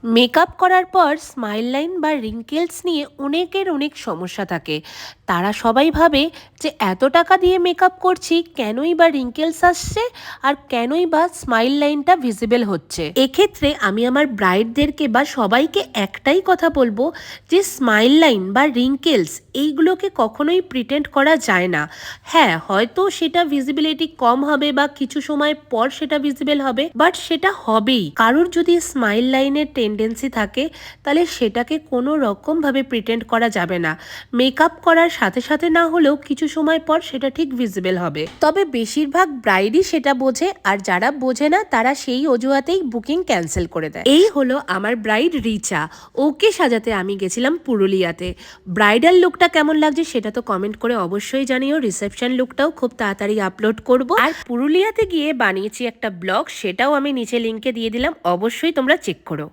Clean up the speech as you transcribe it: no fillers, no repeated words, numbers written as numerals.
Makeup করার পর smile line বা রিঙ্কেলস নিয়ে অনেকের অনেক সমস্যা থাকে। তারা সবাই ভাবে যে এত টাকা দিয়ে মেকআপ করছি, কেনই বা রিঙ্কেলস আসছে আর কেনই বা স্মাইল লাইনটা ভিজিবল হচ্ছে। এক্ষেত্রে আমি আমার ব্রাইডদেরকে বা সবাইকে একটাই কথা বলবো যে স্মাইল লাইন বা রিঙ্কেলস এইগুলোকে কখনোই প্রিটেন্ড করা যায় না। হ্যাঁ, হয়তো সেটা ভিজিবিলিটি কম হবে বা কিছু সময় পর সেটা ভিজিবল হবে, বাট সেটা হবেই। কারোর যদি স্মাইল লাইনের টেন্ডেন্সি থাকে তাহলে সেটাকে কোনো রকমভাবে প্রিটেন্ড করা যাবে না। মেকআপ করার সাথে সাথে না হলেও কিছু সময় পর সেটা ঠিক ভিজিবল হবে। তবে বেশিরভাগ ব্রাইডই সেটা বোঝে, আর যারা বোঝে না তারা সেই অজুহাতেই বুকিং ক্যান্সেল করে দেয়। এই হলো আমার ব্রাইড রিচা। ওকে সাজাতে আমি গেছিলাম পুরুলিয়াতে। ব্রাইডাল লুকটা কেমন লাগছে সেটা তো কমেন্ট করে অবশ্যই জানিও। রিসেপশন লুকটাও খুব তাড়াতাড়ি আপলোড করব। আর পুরুলিয়াতে গিয়ে বানিয়েছি একটা ব্লগ, সেটাও আমি নিচে লিঙ্কে দিয়ে দিলাম, অবশ্যই তোমরা চেক করো।